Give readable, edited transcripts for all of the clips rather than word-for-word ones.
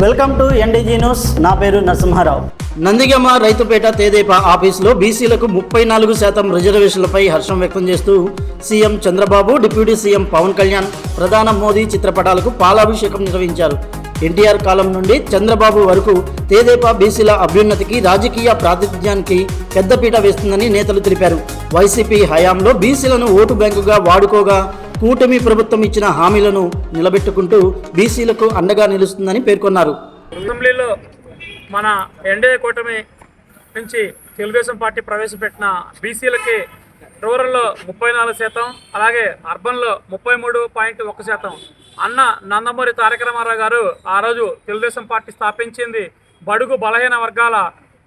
Welcome to ఎన్డీజీ news. నా పేరు నరసింహారావు. నందిగమ రైతుపేట తేదేపా ఆఫీసులో బీసీలకు 34% రిజర్వేషన్లపై హర్షం వ్యక్తం చేస్తూ CM Chandrababu, deputy CM Pawan Kalyan, ప్రధాని మోదీ చిత్రపటాలకు పాలాభిషేకం నిర్వహించారు. ఎన్టీఆర్ కాలం నుండి చంద్రబాబు వరకు తేదేపా బీసీల అభ్యున్నతికి, రాజకీయ ప్రాతినిధ్యానికి పెద్దపీట వేస్తుందని నేతలు తెలిపారు. వైసీపీ హయాంలో బీసీలను ఓటు బ్యాంకుగా వాడుకోగా కూటమి ప్రభుత్వం ఇచ్చిన హామీలను నిలబెట్టుకుంటూ బీసీలకు అండగా నిలుస్తుందని పేర్కొన్నారు. అసెంబ్లీలో మన ఎన్డీఏ కూటమి నుంచి తెలుగుదేశం పార్టీ ప్రవేశపెట్టిన బీసీలకి రూరల్లో 34%, అలాగే అర్బన్లో 33.1%. అన్న నందమూరి తారక రామారావు గారు ఆ రోజు తెలుగుదేశం పార్టీ స్థాపించింది బడుగు బలహీన వర్గాల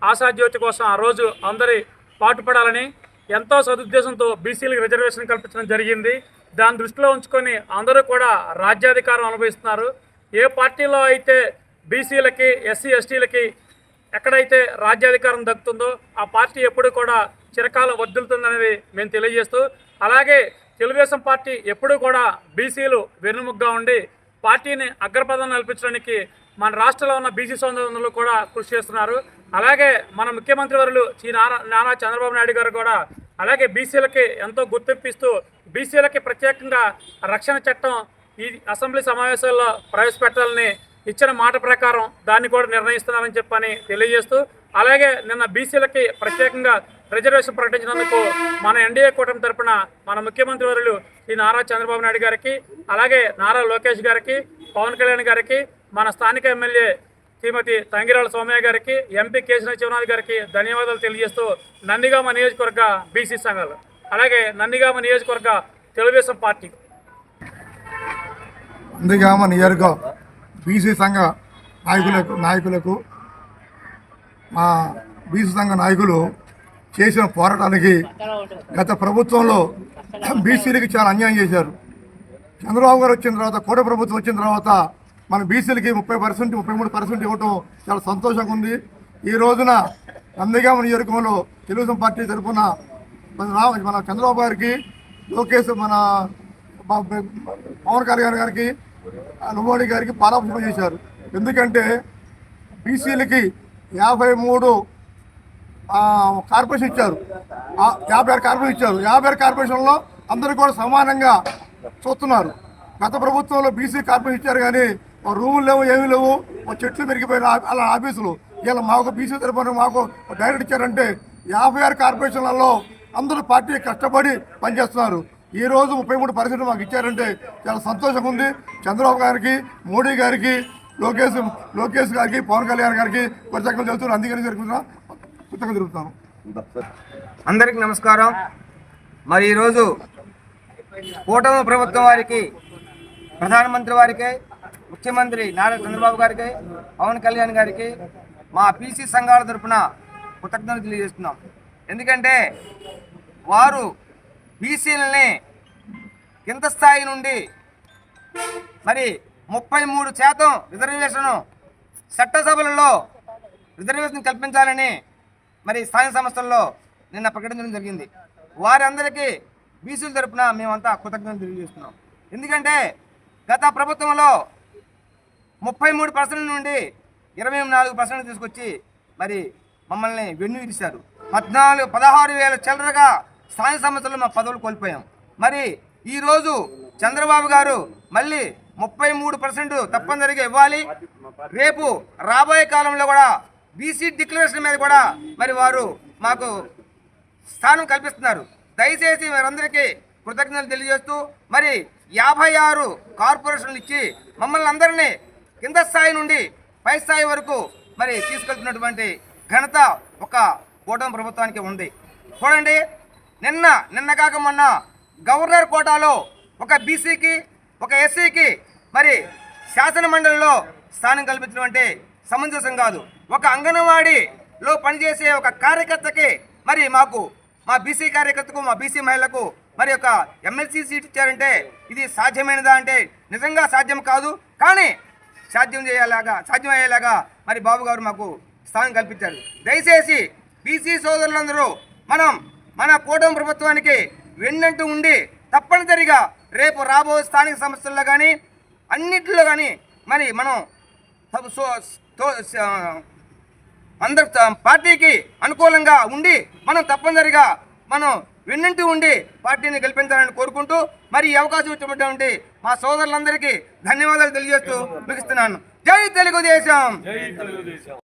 ఆశాజ్యోతి కోసం. ఆ రోజు అందరి పాటుపడాలని ఎంతో సదుద్దేశంతో బీసీలకు రిజర్వేషన్ కల్పించడం జరిగింది. దాన్ని దృష్టిలో ఉంచుకొని అందరూ కూడా రాజ్యాధికారం అనుభవిస్తున్నారు. ఏ పార్టీలో అయితే బీసీలకి, ఎస్సీ ఎస్టీలకి ఎక్కడైతే రాజ్యాధికారం దక్కుతుందో ఆ పార్టీ ఎప్పుడు కూడా చిరకాలం వర్ధిల్లుతుందనేది మేము తెలియజేస్తూ, అలాగే తెలుగుదేశం పార్టీ ఎప్పుడూ కూడా బీసీలు వెన్నుముగ్గా ఉండి పార్టీని అగ్రపదం నిలిపించడానికి మన రాష్ట్రంలో ఉన్న బీసీ సోదరులు కూడా కృషి చేస్తున్నారు. అలాగే మన ముఖ్యమంత్రి వర్యులు నారా చంద్రబాబు నాయుడు గారు కూడా అలాగే బీసీలకి ఎంతో గుర్తింపిస్తూ బీసీలకి ప్రత్యేకంగా రక్షణ చట్టం ఈ అసెంబ్లీ సమావేశాల్లో ప్రవేశపెట్టాలని ఇచ్చిన మాట ప్రకారం దాన్ని కూడా నిర్ణయిస్తున్నారని చెప్పని తెలియజేస్తూ, అలాగే నిన్న బీసీలకి ప్రత్యేకంగా రిజర్వేషన్ ప్రకటించినందుకు మన ఎన్డీఏ కూటమి తరపున మన ముఖ్యమంత్రి వర్యులు నారా చంద్రబాబు నాయుడు గారికి, అలాగే నారా లోకేష్ గారికి, పవన్ కళ్యాణ్ గారికి, మన స్థానిక ఎమ్మెల్యే శ్రీమతి తంగిరాల సోమయ్య గారికి, ఎంపీ కేసీఆర్ శివనాథ్ గారికి ధన్యవాదాలు తెలియజేస్తూ, నందిగామ నియోజకవర్గ బీసీ సంఘాలు, అలాగే నందిగామ నియోజకవర్గ తెలుగుదేశం పార్టీ, నందిగామ నియోజకవర్గ బీసీ సంఘ నాయకులకు మా బీసీ సంఘ నాయకులు చేసిన పోరాటానికి గత ప్రభుత్వంలో బీసీలకి చాలా అన్యాయం చేశారు. చంద్రబాబు గారు వచ్చిన తర్వాత, కోట ప్రభుత్వం వచ్చిన తర్వాత మన బీసీలకి 30%, 33% ఇవ్వటం చాలా సంతోషంగా ఉంది. ఈ రోజున నందిగామ నియోజకవర్గంలో తెలుగుదేశం పార్టీ తరఫున మన చంద్రబాబు గారికి, లోకేష్, మన పవన్ కళ్యాణ్ గారికి, మోడీ గారికి పాలాభిషేకం చేశారు. ఎందుకంటే బీసీలకి 53 కార్పొరేషన్ ఇచ్చారు, 56 కార్పొరేషన్ ఇచ్చారు. 56 కార్పొరేషన్లో అందరూ కూడా సమానంగా చూస్తున్నారు. గత ప్రభుత్వంలో బీసీ కార్పొరేషన్ ఇచ్చారు కానీ రూములు లేవు, ఏమీ లేవు, చెట్లు పెరిగిపోయిన అలా ఆఫీసులు. ఇలా మాకు బీసీ తరఫున మాకు డైరెక్ట్ ఇచ్చారంటే 56 కార్పొరేషన్లలో అందరూ పార్టీ కష్టపడి పనిచేస్తున్నారు. ఈ రోజు 33% మాకు ఇచ్చారంటే చాలా సంతోషంగా ఉంది. చంద్రబాబు గారికి, మోడీ గారికి, లోకేష్ గారికి, పవన్ కళ్యాణ్ గారికి కృతజ్ఞతలు చెబుతున్నాను. అందుకని కృతజ్ఞతలు జరుగుతాను. అందరికీ నమస్కారం. మరి ఈరోజు కూటమి ప్రభుత్వం వారికి, ప్రధానమంత్రి వారికి, ముఖ్యమంత్రి నారా చంద్రబాబు గారికి, పవన్ కళ్యాణ్ గారికి మా బీసీ సంఘాల తరఫున కృతజ్ఞతలు తెలియజేస్తున్నాం. ఎందుకంటే వారు బీసీలని కింద స్థాయి నుండి మరి 33% రిజర్వేషను చట్టసభలలో రిజర్వేషన్ కల్పించాలని మరి స్థానిక సంస్థల్లో నిన్న ప్రకటించడం జరిగింది. వారందరికీ బీసీల తరఫున మేమంతా కృతజ్ఞతలు తెలియజేస్తున్నాం. ఎందుకంటే గత ప్రభుత్వంలో 33% నుండి 24% తీసుకొచ్చి మరి మమ్మల్ని వెన్నువిరిశారు. 16,000 చిల్లరగా స్థానిక సంస్థల్లో మా పదవులు కోల్పోయాం. మరి ఈరోజు చంద్రబాబు గారు మళ్ళీ 33% తప్పనిసరిగా ఇవ్వాలి. రేపు రాబోయే కాలంలో కూడా బీసీ డిక్లరేషన్ మీద కూడా మరి వారు మాకు స్థానం కల్పిస్తున్నారు. దయచేసి వారందరికీ కృతజ్ఞతలు తెలియజేస్తూ మరి 56 కార్పొరేషన్లు ఇచ్చి మమ్మల్ని అందరినీ కింద స్థాయి నుండి పై స్థాయి వరకు మరి తీసుకెళ్తున్నటువంటి ఘనత ఒక కూటమి ప్రభుత్వానికి ఉంది. చూడండి, నిన్న కాక మొన్న గవర్నర్ కోటాలో ఒక బీసీకి, ఒక ఎస్సీకి మరి శాసన మండలిలో స్థానం కల్పించడం అంటే సమంజసం కాదు. ఒక అంగన్వాడీలో పనిచేసే ఒక కార్యకర్తకి మరి మాకు, మా బీసీ కార్యకర్తకు, మా బీసీ మహిళలకు మరి ఒక ఎమ్మెల్సీ సీట్ ఇచ్చారంటే ఇది సాధ్యమైనదా అంటే నిజంగా సాధ్యం కాదు. కానీ సాధ్యమయ్యేలాగా మరి బాబు గారు మాకు స్థానం కల్పించారు. దయచేసి బీసీ సోదరులందరూ మన కూటమి ప్రభుత్వానికి వెన్నంటూ ఉండి తప్పనిసరిగా రేపు రాబోయే స్థానిక సంస్థల్లో కానీ అన్నింటిలో కానీ మరి మనం అందరు పార్టీకి అనుకూలంగా ఉండి మనం తప్పనిసరిగా మనం వెన్నంటి ఉండి పార్టీని గెలిపించాలని కోరుకుంటూ మరి ఈ అవకాశం ఇచ్చినటువంటి మా సోదరులందరికీ ధన్యవాదాలు తెలియజేస్తూ ముగిస్తున్నాను. జై తెలుగుదేశం.